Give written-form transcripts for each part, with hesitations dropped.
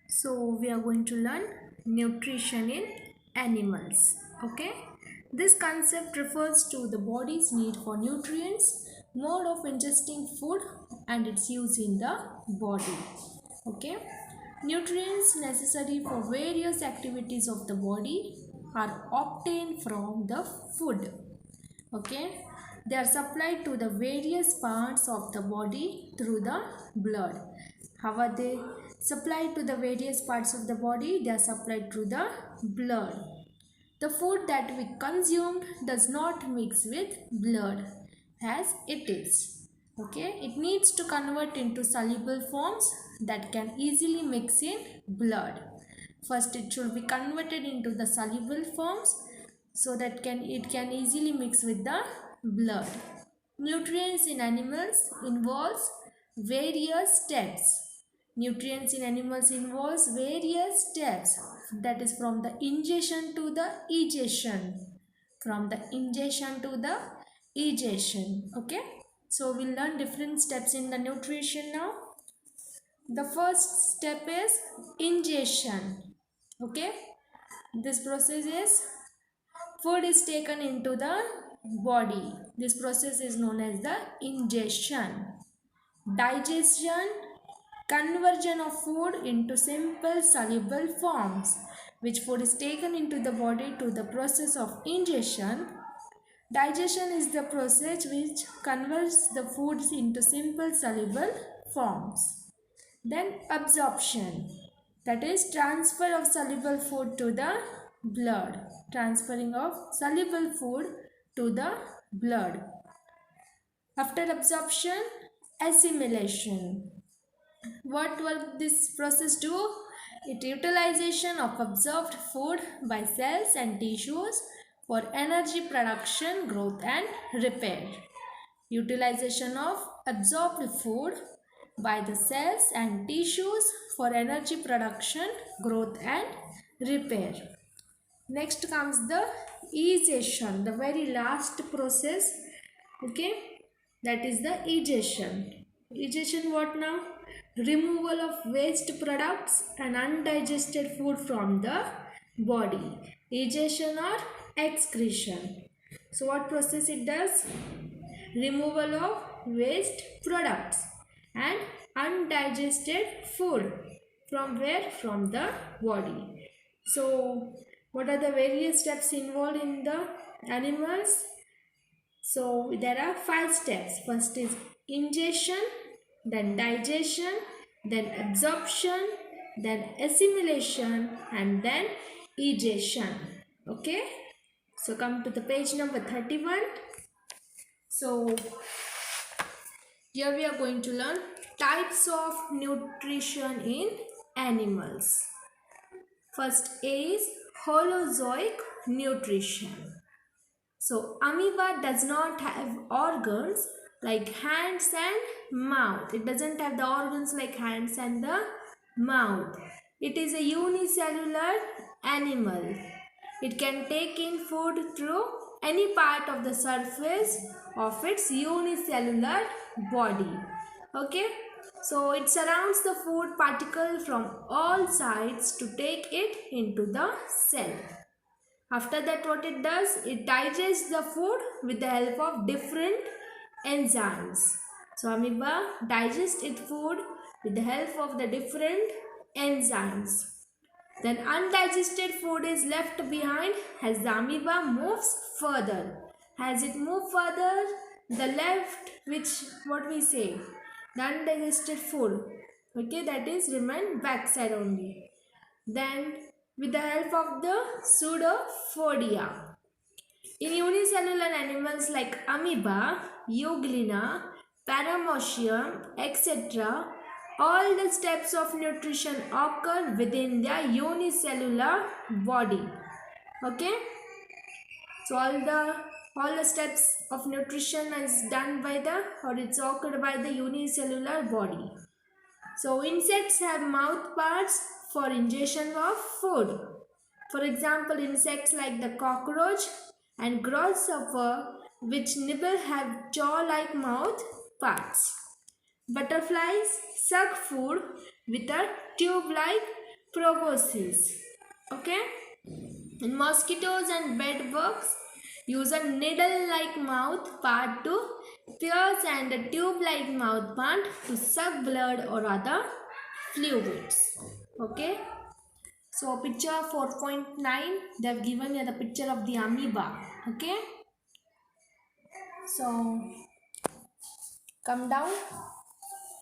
So we are going to learn nutrition in animals. Okay, this concept refers to the body's need for nutrients, mode of ingesting food, and its use in the body. Okay, nutrients necessary for various activities of the body are obtained from the food. Okay, they are supplied to the various parts of the body through the blood. How are they supplied to the various parts of the body? They are supplied through the blood. The food that we consumed does not mix with blood as it is. Okay, it needs to convert into soluble forms that can easily mix in blood. First, it should be converted into the soluble forms so that it can easily mix with the blood. Nutrients in animals involves various steps. Nutrients in animals involves various steps, that is from the ingestion to the egestion. From the ingestion to the egestion. Okay. So we'll learn different steps in the nutrition now. The first step is ingestion. Okay. This process is food is taken into the body. This process is known as the ingestion. Digestion, conversion of food into simple soluble forms. Which food is taken into the body to the process of ingestion. Digestion is the process which converts the foods into simple soluble forms. Then absorption, that is transfer of soluble food to the blood. Transferring of soluble food to the blood. After absorption, assimilation. What will this process do? It utilization of absorbed food by cells and tissues for energy production, growth and repair. Utilization of absorbed food by the cells and tissues for energy production, growth and repair. Next comes the egestion, the very last process. Okay, that is the egestion. Egestion what now? Removal of waste products and undigested food from the body. Egestion or excretion. So what process it does? Removal of waste products and undigested food. From where? From the body. So what are the various steps involved in the animals? So there are 5 steps. First is ingestion, then digestion, then absorption, then assimilation, and then egestion. Okay. So come to the page number 31. So here we are going to learn types of nutrition in animals. First is holozoic nutrition. So amoeba does not have organs like hands and mouth. It doesn't have the organs like hands and the mouth. It is a unicellular animal. It can take in food through any part of the surface of its unicellular body. Okay. So it surrounds the food particle from all sides to take it into the cell. After that what it does? It digests the food with the help of different enzymes. So amoeba digests its food with the help of the different enzymes. Then undigested food is left behind as the amoeba moves further. As it moves further, the left, which what we say, the undigested food, okay, that is remain backside only. Then with the help of the pseudophodia. In unicellular animals like amoeba, euglena, paramecium, etc., all the steps of nutrition occur within their unicellular body. Okay. So all the steps of nutrition is done by it's occurred by the unicellular body. So insects have mouth parts for ingestion of food. For example, insects like the cockroach and grasshopper which nibble have jaw-like mouth parts. Butterflies suck food with a tube-like proboscis. Okay, and mosquitoes and bed bugs use a needle-like mouth part to pierce and a tube-like mouth part to suck blood or other fluids. Okay, so picture 4.9, they have given you the picture of the amoeba. Okay, so come down.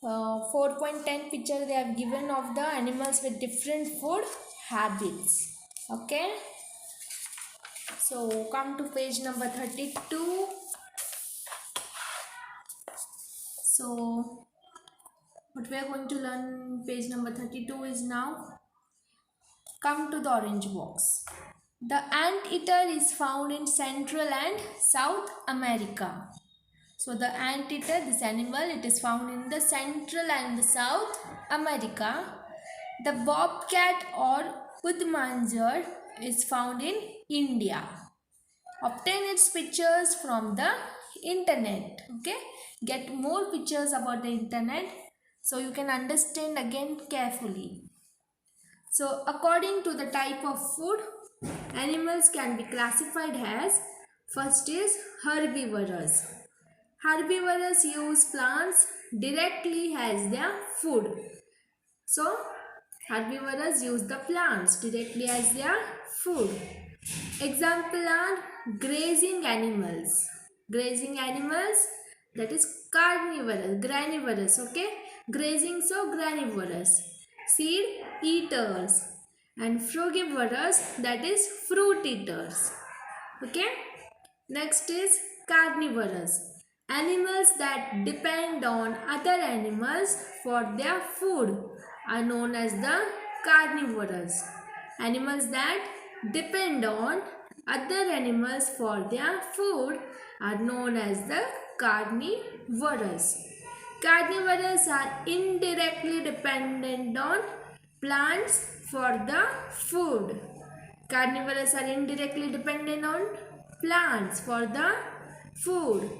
4.10 picture they have given of the animals with different food habits. Okay, so come to page number 32. So what we are going to learn page number 32 is now come to the orange box. The anteater is found in Central and South America. So the anteater, this animal, it is found in the Central and the South America. The bobcat or udmanger is found in India. Obtain its pictures from the internet. Okay, get more pictures about the internet so you can understand again carefully. So according to the type of food, animals can be classified as, first is herbivorous. Herbivores use plants directly as their food. So herbivores use the plants directly as their food. Example are grazing animals. Grazing animals, that is carnivorous, granivorous. Okay, grazing, so granivorous. Seed eaters, and frugivorous, that is fruit eaters. Okay, next is carnivorous. Animals that depend on other animals for their food are known as the carnivorous. Animals that depend on other animals for their food are known as the carnivorous. Carnivores are indirectly dependent on plants for the food. Carnivores are indirectly dependent on plants for the food.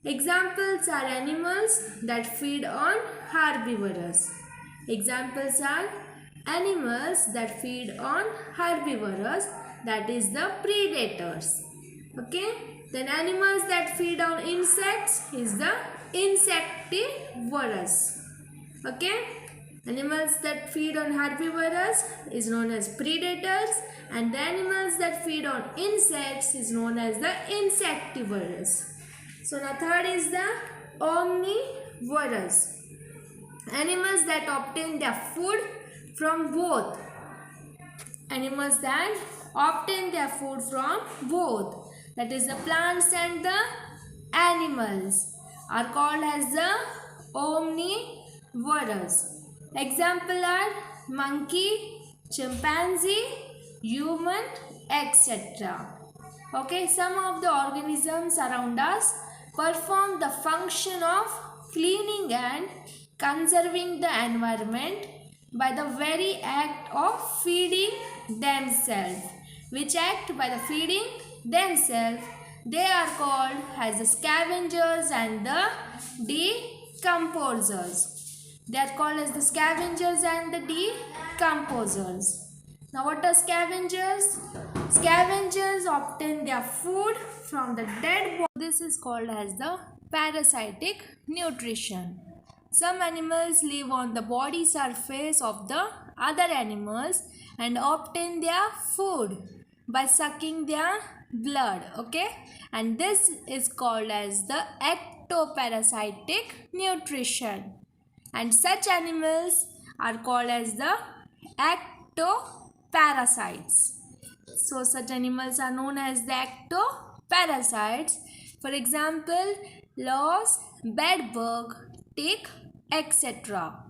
Examples are animals that feed on herbivores. Examples are animals that feed on herbivorous, that is the predators. Okay, then animals that feed on insects is the insectivorous. Okay, animals that feed on herbivores is known as predators, and the animals that feed on insects is known as the insectivorous. So now third is the omnivorous. Animals that obtain their food from both. Animals that obtain their food from both, that is the plants and the animals, are called as the omnivorous. Example are monkey, chimpanzee, human, etc. Okay, some of the organisms around us perform the function of cleaning and conserving the environment by the very act of feeding themselves. Which act? By the feeding themselves. They are called as the scavengers and the decomposers. They are called as the scavengers and the decomposers. Now what are scavengers? Scavengers obtain their food from the dead body. This is called as the parasitic nutrition. Some animals live on the body surface of the other animals and obtain their food by sucking their blood. Okay, and this is called as the ectoparasitic nutrition. And such animals are called as the ectoparasites. So such animals are known as the ectoparasites. For example, louse, bedbug, tick, etc.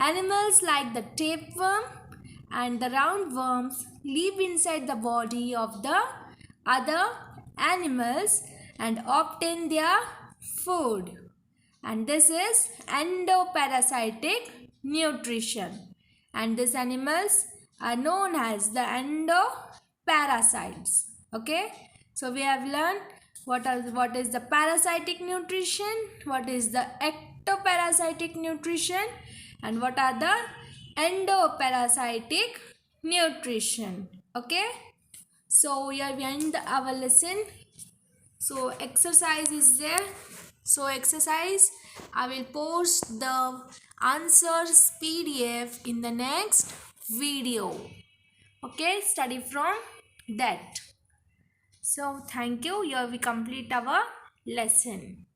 Animals like the tapeworm and the roundworms live inside the body of the other animals and obtain their food. And this is endoparasitic nutrition. And these animals are known as the endoparasites. Okay, so we have learned what is the parasitic nutrition, what is the ectoparasitic nutrition, and what are the endoparasitic nutrition. Okay, so here we end our lesson. So exercise is there. So exercise, I will post the answers PDF in the next video. Okay, study from that. So thank you. Here we complete our lesson.